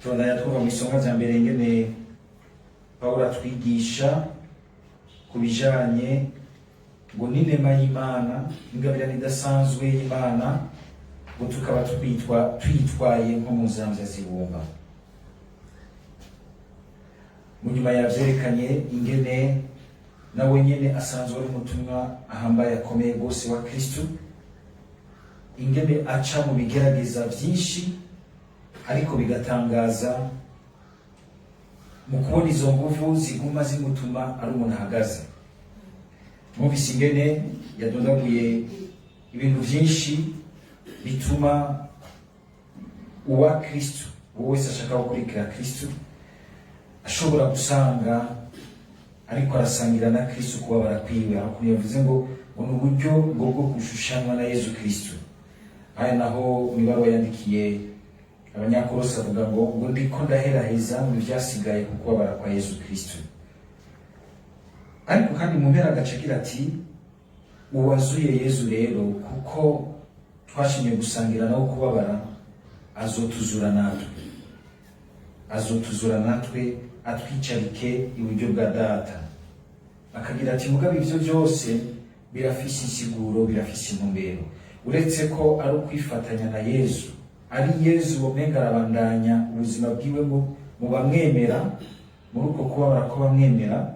Tubandanya twumva mu isonga rya mbere ingene Pawulo atwigisha ku bijanye ngo n'inema y'Imana, ingabirane idasanzwe y'Imana, ngo tukaba twitwaye nko mu nzamvya zibumba. Mu nyuma yavyerekanye ingene nawe nyene asanzwe ari umutumwa ahambaye akomeye gose wa Kristo, ingene aca mu bigerageza vyinshi ariko bigatangaza mu kubona izo nguvu ziguma zimutuma ari umuntu ahagaze. Mwumvise ingene yadondaguye ibintu vyinshi bituma uwa Kristo, uwo wese ashaka gukurikira Kristo, ashobora gusanga ariko arasangira na Kristo kubabara kwiwe. Aho yavuze ngo ni uburyo bwo gushushanywa na Yesu Kristo. Aya naho nibaruwa yandikiye Abanyakolosi avuga ngo ndiko ndaheraheza mu vyasigaye ku kubabara kwa Yesu Kristo. Ariko kandi mu mpera agacagira ati uwazuye Yesu rero kuko twashimye gusangira nawe kubabara, azotuzura natwe atwicarike iburyo bwa Data. Akagira ati mugabe ivyo byose birafise insiguro, birafise intumbero. Uretse ko ari ukwifatanya na Yesu, ari Yesu womenga arabandanya ubuzima bwiwe mu bamwemera, muri uko kubabara ko bamwemera,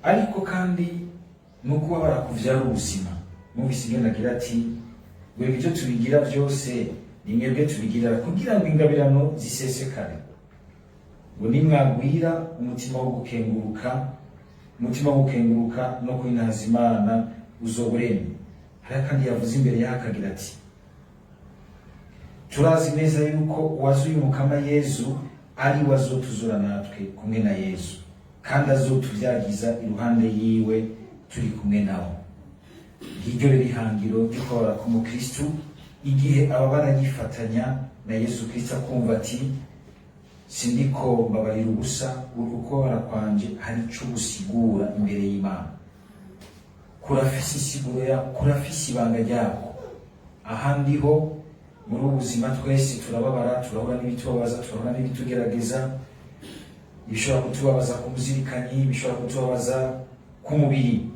ariko kandi no kubabara kuvyara ubuzima. Mwumvise ingene agira ati bwe ibyo tubigira byose ni mwebwe tubigira kugira ngo ingabirano zisesekare, ngo nimwagwira umutima wo gukenguruka no kwinaza Imana uzobureme. Hari kandi yavuze imbere y'akagira ati turazi neza yuko uwazuye umukama Yesu ari wazotuzura natwe kumwe na Yesu, kandi azotuvyagiza iruhande yiwe turi kumwe nawe. Iryo rihangiro ryo kubabara k'umukristu, igihe ababara yifatanya na Yesu Kristo akumva ati sindiko mbabarira ubusa, uko kubabara kwanje hari ico gusigura imbere y'Imana, kurafise isiguro ya kurafise ibanga ryako. Ahandi ho muri ubuzima twese turababara, turahura n'ibitubabaza, turahura n'ibitugerageza, bishobora kutubabaza ku muzirikanyi, bishobora kutubabaza ku mubiri.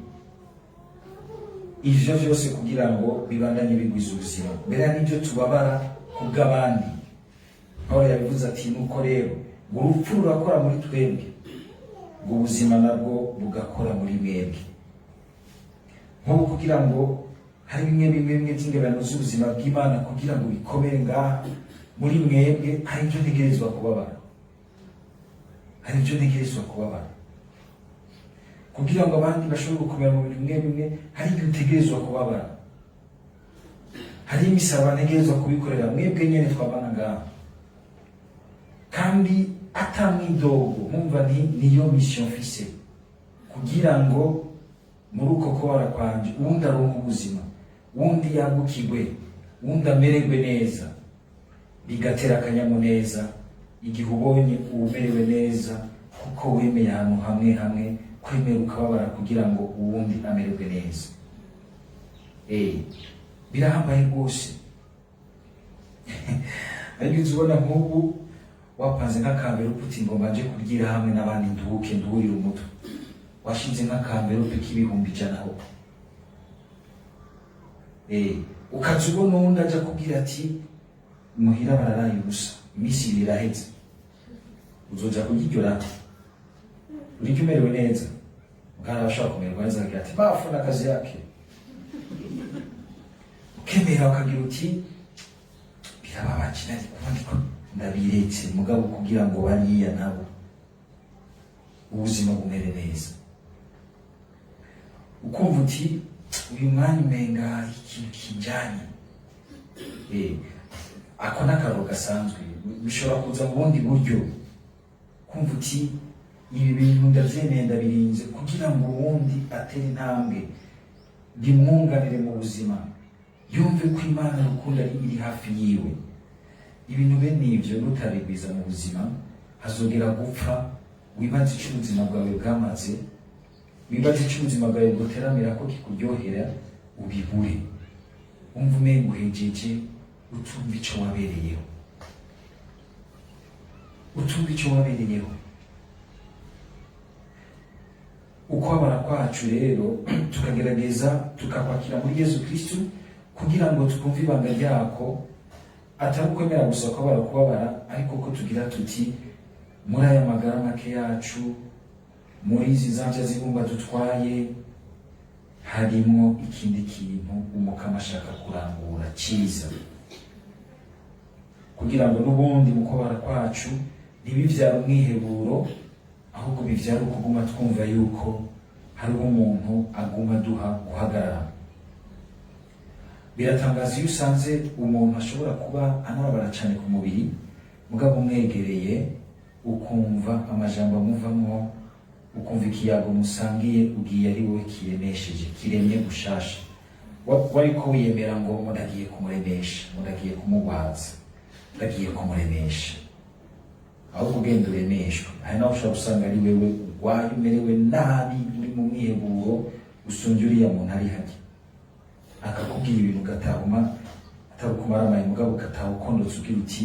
Ivyo vyose kugira ngo bibandanye bigwiza ubuzima. Mbere n'ibyo tubabara kubw'abandi. Pawulo yabivuze ati nuko rero ngo urupfu rurakora muri twebwe, ngo ubuzima nabwo bugakora muri mwebwe. Nk'ubu kugira ngo hari bimwe by'ingabirano z'ubuzima bw'Imana kugira ngo bikomere ngaha muri mwebwe, hari ibyo ntegerezwa kubabara. Kugira ngo abandi bashobore gukomera mu bintu bimwe hari ibyo utegerezwa kubabara. Hari imisaraba ntegerezwa kubikorera mwebwe nyene twabana ngaha, kandi atamwidogo. Mwumva niyo mission mfise, kugira ngo muri uko kubabara kwanje uwundi aronke ubuzima, uwundi yagukirwe, uwundi amererwe neza, bigatera akanyamuneza igihe ubonye umerewe neza, kuko wemeye ahantu hamwe kwemera ukababara kugira ngo uwundi amererwe neza. Birahambaye rwose. Ariko uzibona nk'ubu wapanze nk'akamberupe uti ngo mbanje kuryira hamwe n'abandi nduhurire umutwe, washinze nk'akamberupe k'ibihumbi 100 ho, ukaza ubona uwundi aja kubwira ati muhira bararaye ubusa, iminsi ibiri iraheze, uzoja kuryiryo uriko umerewe neza. Mugana abashaka kumererwa neza akagira ati bafuna akazi yake, ukemera ukagira uti birababaje ariko ndabiretse, mugabo kugira ngo bariya nabo ubuzima bumere neza. Ukumva uti uyu mwanya umenga ikintu kijanye, ako n'akaro gasanzwe bishobora kuza mu bundi buryo. Kumva uti ibi bintu ndavyemeye ndabirinze kugira ngo uwundi atere intambwe, bimwunganire mu buzima, yumve ko Imana rukundo iri hafi yiwe. Ibintu bene ivyo nutabigwiza mu buzima, hazogera gupfa wibaze ico ubuzima bwawe bwamaze, wibaze ico ubuzima bwawe bwoteramira ko kikuryohera, ubibure. Umva umenga uhejeje utumva ico wabereyeho. utumva icyo wabereyeho. Ukwabara kwacu rero tukagerageza tukakwakira muri Yesu Kristo kugira ngo twumve ibanga ryako, atari ukwemera gusa kwabara kubabara, ariko ko tugira tuti muri aya magara make yacu, muri izi zanja zibumba dutwaye, harimo ikindi kintu umukama ashaka kurangura cyiza, kugira ngo n'ubundi mu kubara kwacu ntibivyara umwiheburo, ahubwo bivyara ukuguma twumva yuko hariho umuntu aguma duha guhagarara. Biratangaza iyo usanze umuntu ashobora kuba anababara cyane ku mubiri, mugabo umwegereye ukumva amajambo amuvamo, ukumva ikiyago musangiye ugiye ari wowe kiremesheje, kiremye gushasha. Wariko wiyemera ngo mudagiye kumuremesha, mudagiye kumugwaza, mudagiye kumuremesha, ahubwo ugenda uremeshwa. Hari naho ushobora gusanga ari wewe urwaye, umerewe nabi, uri mu mwiheburo, usumvye uriya muntu ari hajya, akakubwira ibintu ugatahuma atari ukumara amaye, mugabo ugataha ukondotse ugira uti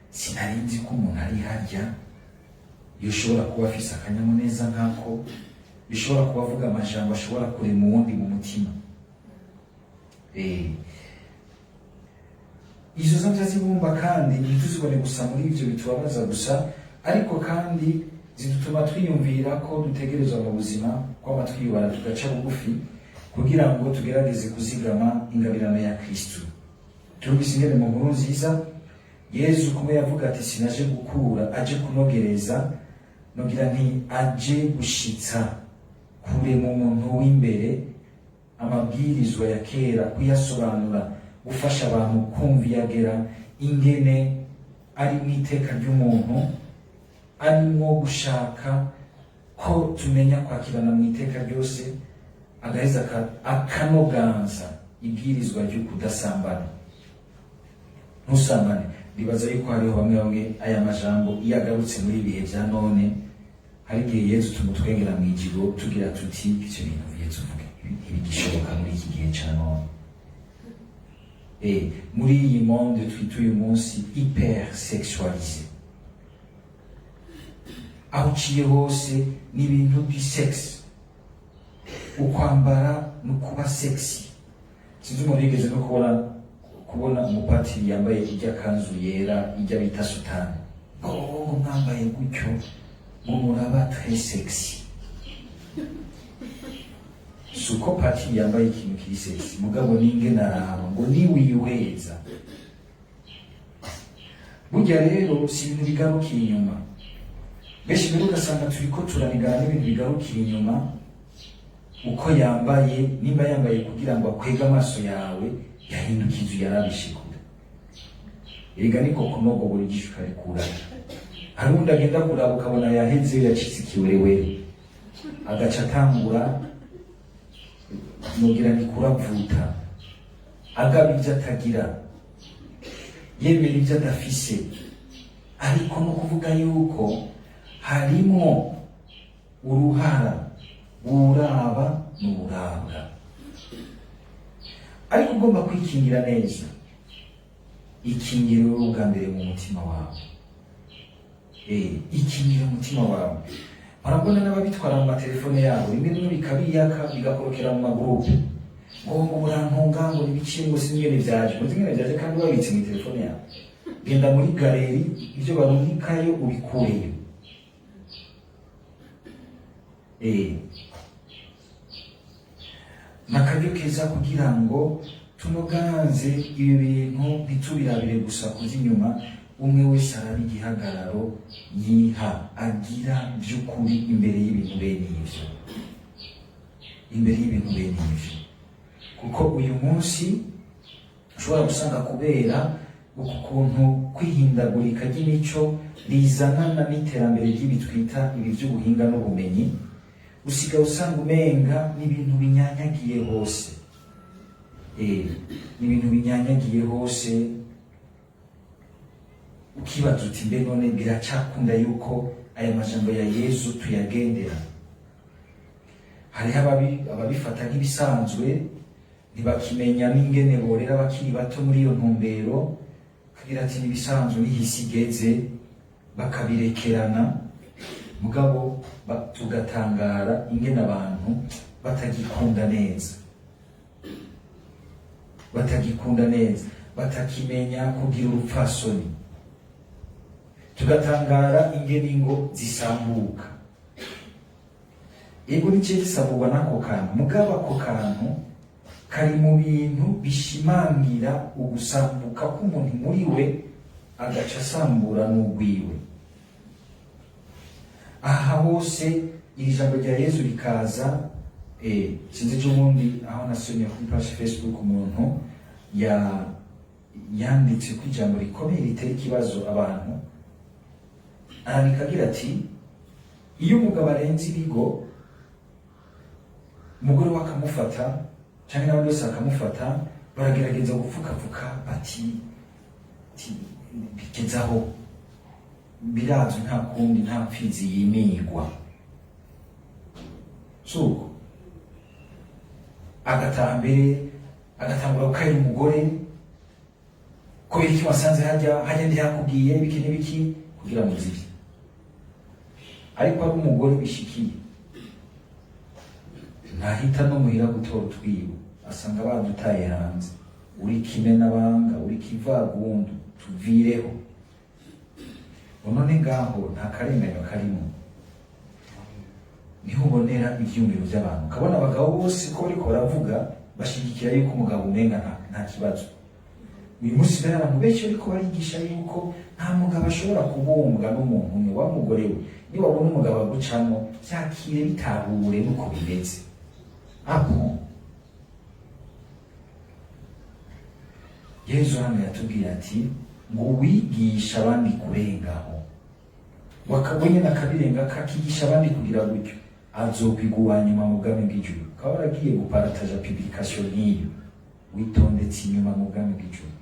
sinari nzi ko umuntu ari harya. Iyo ushobora kuba afise akanyamuneza nkako, bishobora kuba avuga amajambo ashobora kurema uwundi mu mutima. Izo zanja zibumba kandi ntituzibone gusa muri ivyo bitubabaza gusa, ariko kandi zidutuma twiyumvira ko dutegerezwa mu buzima kwama twiyubara tugaca bugufi kugira ngo tugerageze kuzigama ingabirano ya Kristo. Turumvise ingene mu nkuru nziza Yesu kumwe yavuga ati sinaje gukura, aje kunogereza, nogira nti aje gushitsa kure mu muntu w'imbere amabwirizwa ya kera, kuyasobanura, gufasha abantu kumva iyagera ingene ari mu iteka ry'umuntu, arimo gushaka ko tumenya kwakirana mu iteka ryose, agaheza akanoganza ibwirizwa ryo kudasambana. Ntusambane. Ndibaza yuko hariho bamwe bamwe aya majambo iyo agarutse muri ibihe bya none, hari igihe Yesu tumutwengera mu ijiro tugira tuti ivyo bintu Yesu uvuge ntibigishoboka muri iki gihe ca none. Muri iyi monde twita uyu munsi hyper sexualisé, aho uciye hose ni ibintu by'isex, ukwambara nukuba sexy. Sinzi umuntu yigeze no kubona umupatiri yambaye ijya kanzu yera, ijya bita sutani, ngo mwambaye gutyo ngo muraba très sexy. Suko patiri yambaye ikintu kiri sexy, mugabo ninge naraba ngo niwihweza. Burya rero si ibintu bigarukiye inyuma. Benshi rero ugasanga turiko turanigana n'ibintu bigarukiye inyuma, uko yambaye, nimba yambaye kugira ngo akwege amaso yawe, yahinduka inzu yarabishikura. Erega niko kunogo buri gishuka rikura. Hari undi agenda kuraba ukabona yaheze yacitse ikiwerewere, agaca atangura nogira ni kuravuta, agaba ibyo atagira, yemera ibyo adafise. Ariko no kuvuga yuko harimo uruhara uraba n'urabwa. Ariko ugomba kwikingira neza, ikingire wowe ubwa mbere mu mutima wawe. Ikingire umutima wawe. Barabona n'ababitwara mu matelefone yabo, rimwe rimwe bikabiyaka bigakorokera mu magurupe, ngo murantunga ngo nibiciye ngo sinigene vyaje, ngo zingene vyaje kandi babitse mu telefone yawe. Genda muri galeri, ivyo barungikayo ubikureyo. Nakaryo keza kugira ngo tunoganze ibi bintu ntitubirabire gusa kuza inyuma, umwe wese arabe igihagararo yiha agira by'ukuri imbere y'ibintu bene ivyo, imbere y'ibintu bene ivyo. Kuko uyu munsi ushobora gusanga kubera ukuntu kwihindagurika ry'imico rizanana n'iterambere ry'ibi twita ibi by'ubuhinga n'ubumenyi, usigaye usanga umenga n'ibintu binyanyagiye hose. N'ibintu binyanyagiye hose, ukibaza uti mbe none biracakunda yuko aya majambo ya Yesu tuyagendera? Hariho ababifata nk'ibisanzwe, ntibakimenya n'ingene borera bakiri bato muri iyo ntumbero, kagira ati nibisanzwe n'ihisi igeze, bakabirekerana, mugabo tugatangara ingene abantu batagikunda neza, batakimenya kugira urupfasoni, tugatangara ingene ingo zisambuka. Ego nice gisabugwa n'ako kantu, mugabo ako kantu kari mu bintu bishimangira ugusambuka k'umuntu muri we agaca asambura n'ugwiwe. Aha hose iri jambo rya Yesu rikaza, sinzi ejo bundi aho nasomye kuri page Facebook umuntu yanditse ku ijambo rikomeye ritera ikibazo abantu, arandika agira ati iyo umugabo arenze ibigo umugore we akamufata cyangwa n'abandi bose akamufata, baragerageza gupfukafuka bati bigezaho birazwi, nta kundi, nta mpfizi yimigwa. So agataha mbere agatangura gukayira umugore kubera iki wasanze hajya ndihakubwiye ibiki n'ibiki kugira ngo zibye. Ariko ari umugore bishikiye ntahita no muhira gutora utwiwe, asanga badutaye hanze, uri kimenabanga, uri kivagundu, tuvireho. None ngaho nta karengane karimo, niho ubonera ivyumviro by'abantu, ukabona abagabo bose ko bariko baravuga bashigikira yuko umugabo umenga nta kibazo. Uyu munsi rero abantu benshi bariko barigisha yuko nta mugabo ashobora kubumbwa n'umuntu umwe, wa mugore we niba wabona umugabo agucamo byakire bitahure nuko bimeze. Aho Yesu hano yatubwira ati ngo wigisha abandi kurengaho, wakabonye nakabirenga kakigisha abandi kugira gutyo azokwigwa nyuma mu bwami bw'ijuru. Ukaba waragiye guparataja publication nk'iyo, witondetse inyuma mu bwami bw'ijuru.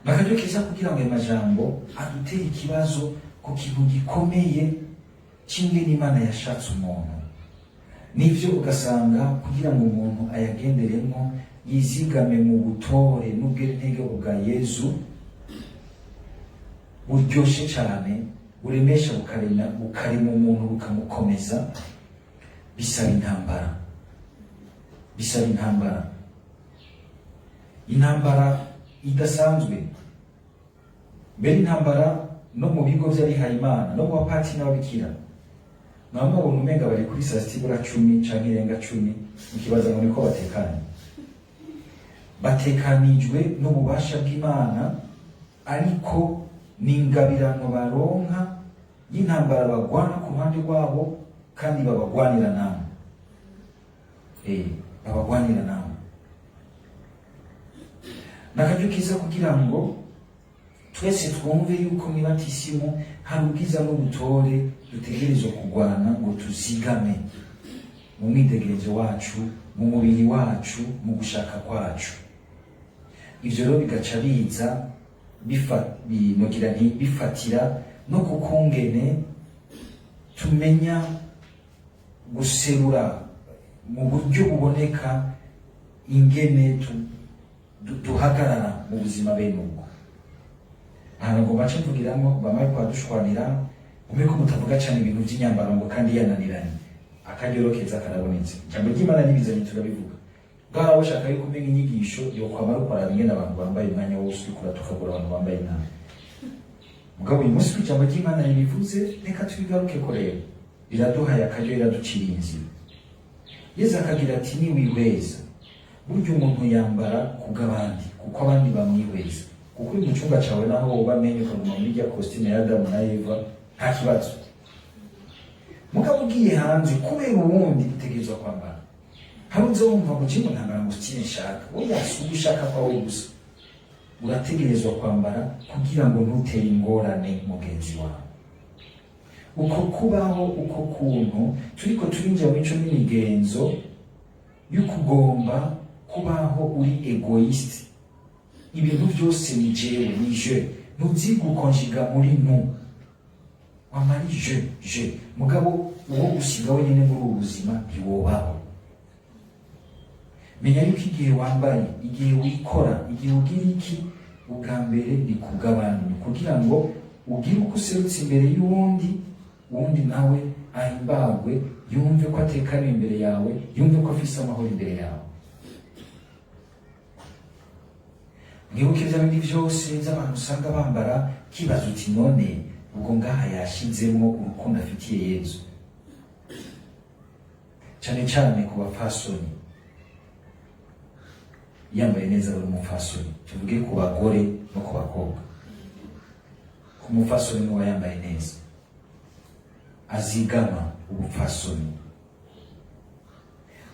Nakaryo keza kugira ngo amajambo adutere ikibazo ku kintu gikomeye cy'ingene Imana yashatse umuntu. Nivyo ugasanga kugira ngo umuntu ayagenderemo yizigame mu butore n'ubw'intege bwa Yesu buryoshe cyane, buremesha bukarema umuntu bukamukomeza, bisaba intambara idasanzwe. Mbere intambara no mu bigo by'abihayimana no mu bapati n'ababikira, namwe ubona umenga bari kuri saa sita ibura 10 canke irenga 10, mukibaza ngo niko batekanijwe n'ububasha bw'Imana, ariko n'ingabirano baronka y'intambara bagwana ku ruhande rwabo, kandi babagwanira namwe. Babagwanira namwe. Nakaryo kiza kugira ngo twese twumve yuko mwibatisimu hari ubwiza n'ubutore dutegerezwa kugwana ngo tuzigame mu mwidegerezo wacu, mu mubiri wacu, mu gushaka kwacu. Ivyo rero bigaca biza bifatira no kukungene tumenya guserura mu buryo buboneka ingene duhagarara mu buzima bene ubwo. Ahantu ngo bace mvugiramo bamare kwadushwanira, umwe ko mutavuga cyane ibintu by'inyambaro ngo kandi yananiranye, akaryo keza karabonetse. Ijambo ry'Imana nibizanye turabivuga. Bwaba bashaka yuko umenya inyigisho yo kwamara ukora bimwe n'abantu bambaye umwanya wose ukora tukagura abantu bambaye nabi. Mugabo uyu munsi ijambo ry'Imana ribivuze, reka tubigaruke ko rero biraduhaye akaryo, iraducira inzira. Yesu akagira ati niwihweza, burya umuntu yambara kubw'abandi kuko abandi bamwihweza. Kuko uri mu cyumba cyawe naho ubamenye ukaguma muri rya costume ya Adamu na Eva, nta kibazo. Mugabo ugiye hanze kubera uwundi utegerezwa kwambara, hari uzumva mu cyimbo ntambara ngo ukine nshaka, oya si ugushaka kwawe gusa, urategerezwa kwambara kugira ngo ntutere ingorane mugenzi wawe. Uko kubaho, uko kuntu turiko turinjira mu mico n'imigenzo y'ukugomba kubaho uri egoiste, ibintu byose ni jewe, ni je, ntuzigukonjiga muri nu, wamari je, mugabo uwo gusiga wenyine muri ubu buzima ntiwobaho. menya yuko igihe wambaye, igihe wikora, igihe ugira iki, ubwa mbere ni kubw'abandi, kugira ngo ugire uko userutse imbere y'uwundi, uwundi nawe ahimbagwe, yumve ko atekaniwe imbere yawe, yumve ko afise amahoro imbere yawe. Mwibuke vya bindi vyose vy'abantu usanga bambara, kibaza uti none ubwo ngaha yashizemwo urukundo afitiye Yezu. Cane cane ku bapfasoni, yambaye neza buri mupfasoni, tuvuge ku bagore no ku bakobwa. Ku mupfasoni niwe yambaye neza, azigama ubupfasoni.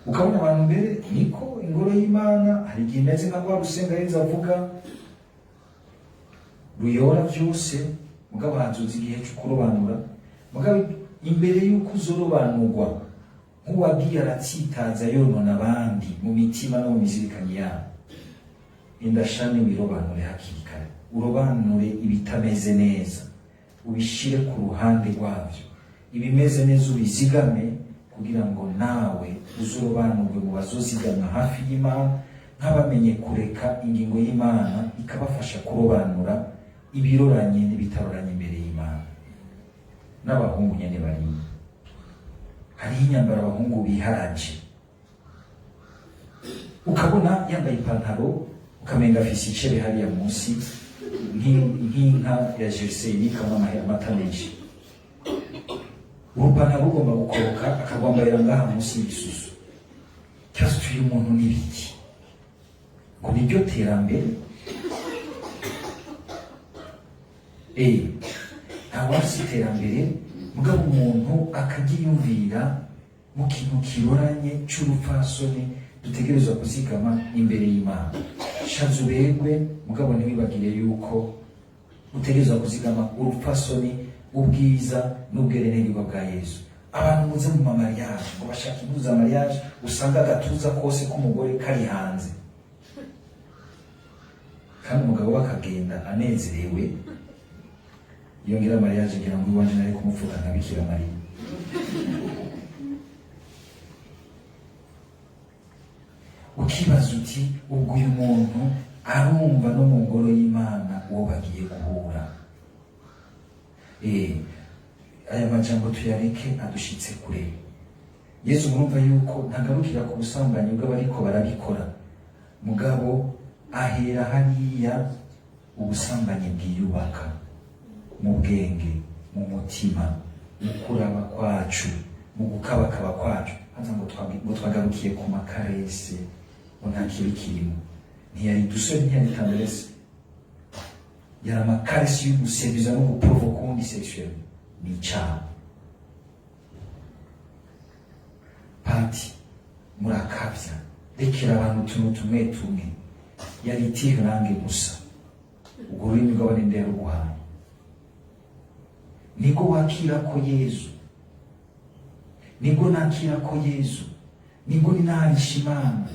Ukabona abantu mbere niko ingoro y'Imana hari igihe imeze nka rwa rusenga Yezu avuga ruyora vyose, mugabo hanzuza igihe cyo kurobanura. Mugabo imbere y'uko uzorobanurwa, nk'uwagiye aratsitaza yonona abandi mu mitima no mu mizirikani yabo, indashani wirobanure hakiri kare, urobanure ibitameze neza, ubishire ku ruhande rwavyo, ibimeze neza ubizigame, kugira ngo nawe uzurobanurwe mu bazozigama hafi y'Imana, nk'abamenye kureka ingingo y'Imana ikabafasha kurobanura ibiroranye n'ibitaroranye imbere y'Imana. N'abahungu nyene bariyo, hariho inyambara abahungu biharaje, ukabona yambaye ipantaro ukamenga afise icebe hariya munsi nk'inka ya jersey ikabona amata menshi. Urupantaro rugomba gukoroka akagwambarira ngaha munsi y'igisusu. Kibazo cy'uyu muntu n'ibiki? Ngo niryo terambere? Ntawasi iterambere, mugabo umuntu akagiyumvira mu kintu kiroranye c'urupfasoni dutegerezwa kuzigama imbere y'Imana. Shaza uberwe, mugabo ntiwibagire yuko utegerezwa kuzigama urupfasoni, ubwiza n'ubwerenerwa bwa Yesu. Abantu muze mu mamariage ngo bashaka impuzu za mariage, usanga agatuza kose k'umugore kari hanze, kandi umugabo bakagenda anezerewe, yongera mariage ngira ngo iwanje nari kumupfuka nka Bikira Mariya. Ukibaza uti ubwo uyu muntu arumva no mu ngoro y'Imana uwo bagiye guhura. Aya majambo tuyareke adushitse kure. Yesu murumva yuko ntagarukira ku busambanyi bw'abariko barabikora, mugabo ahera hariya ubusambanyi bwiyubaka mu bwenge, mu mutima, mu kuraba kwacu, mu gukabakaba kwacu. Haza ngo twagarukiye ku makarese, ngo nta kibi kirimo. Ntiyari dusore, ntiyari tendresse, yari amakarese y'uguseduza no guprovoka uwundi sexuel. Ni icaha. Pati murakavya, rekera abantu utuntu tumwe tumwe, yari itirange gusa. Ubwo rurimi rw'abanendera ruguhaye, nibwo wakira ko Yezu, nibwo nakira ko Yezu, nibwo ninaharisha Imana.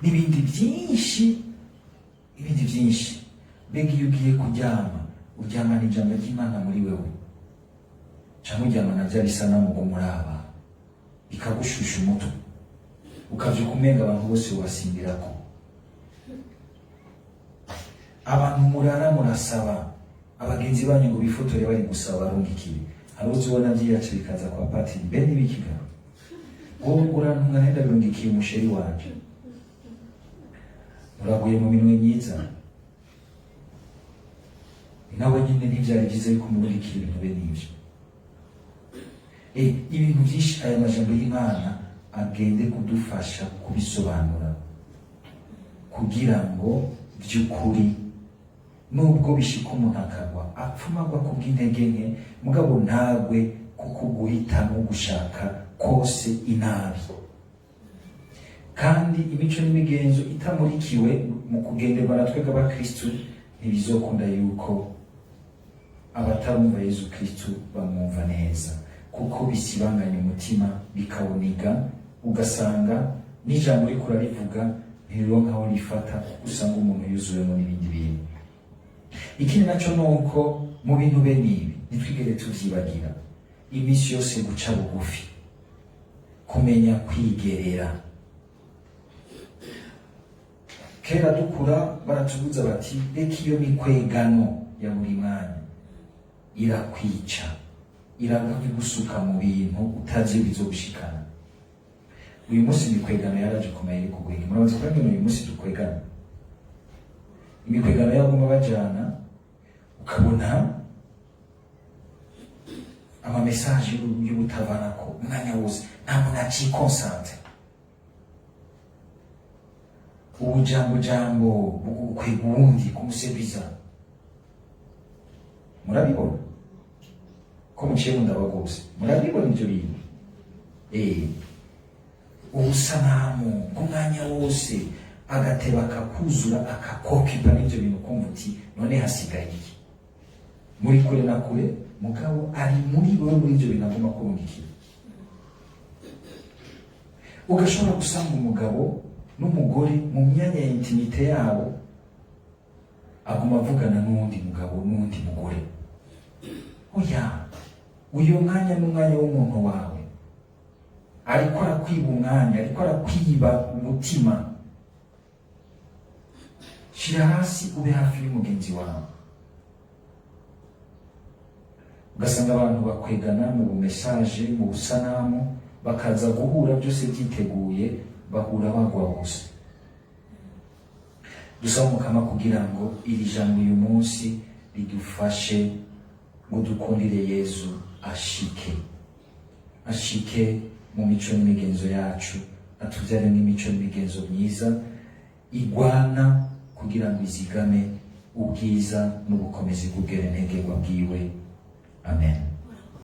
N'ibindi byinshi, ibindi byinshi. Mbega iyo ugiye kuryama, uryamana ijambo ry'Imana muri wewe, cyangwa uryamana bya bisanamu ngo muraba, bikagushusha umutwe, ukavyuka umenga abantu bose wasimbirako. Abantu murara murasaba abagenzi banyu ngo bifotore bari gusaba barungikire, hari uzibona vyiyaca bikaza kwa patiri mbe n'ibikigabo, wowe urantunga nenda birungikiye umusheri wanje, muraguye mu minwe myiza. Nawe nyine ntivyari vyiza yuko murungikira ibintu bene ivyo. Ibintu vyinshi aya majambo y'Imana agende kudufasha kubisobanura, kugira ngo vy'ukuri nubwo bishika umuntu akagwa apfumagwa kubw'intege nke, mugabo ntagwe kuko guhitamo gushaka kose inabi. Kandi imico n'imigenzo itamurikiwe mu kugenderwa na twebwe abakristu, ntibizokunda yuko abatarumva Yezu Kristu bamwumva neza, kuko bisibanganya umutima, bikawuniga, ugasanga n'ijambo uriko urarivuga ntirironka aho rifata, usanga umuntu yuzuwemo n'ibindi bintu. Ikindi naco nuko mu bintu bene ibi ntitwigere tuvyibagira, imisi yose guca bugufi, kumenya kwigerera, kera dukura baratubuza bati reka iyo mikwegano ya buri mwanya irakwica, iragushuka mu bintu utazi bizogushikana. Uyu munsi imikwegano yaraje kumenya iri kugwega. Murabaza ko ngene uyu munsi dukwegana. Imikwegano yagomba bajana ukabona ama message y'ubutavanako umwanya wose nta muntu acikonsante. Ubujambo bukwega uwundi kumusebiza. Murabibona ko muciye mu ndaba gose, murabibona ivyo bintu. Ubusanamu bw'umwanya wose agateba akakuzura akakokipa n'ivyo bintu, kumva uti none hasigaye iki? Muri kure na kure mugabo ari muri wewe, muri ivyo bintu agomba kurungikira. Ugashobora gusanga umugabo n'umugore mu myanya ya intimite yabo aguma avugana n'uwundi mugabo n'uwundi mugore. Oya, uyo mwanya n'umwanya w'umuntu wawe, ariko arakwiba umwanya, ariko arakwiba umutima. Shira hasi ube hafi y'umugenzi wawe. Ugasanga abantu bakwegana mu message, mu busanamu, bakaza guhura byose byiteguye, bahura bagwa bose. Dusaba Mukama kugira ngo iri jambo uyu munsi ridufashe ngo dukundire Yesu ashike mu mico n'imigenzo yacu, atubyare n'imico n'imigenzo myiza igwana kugira ngo izigame ubwiza n'ubukomezi bw'ubwerentegerwa bwiwe. Amen.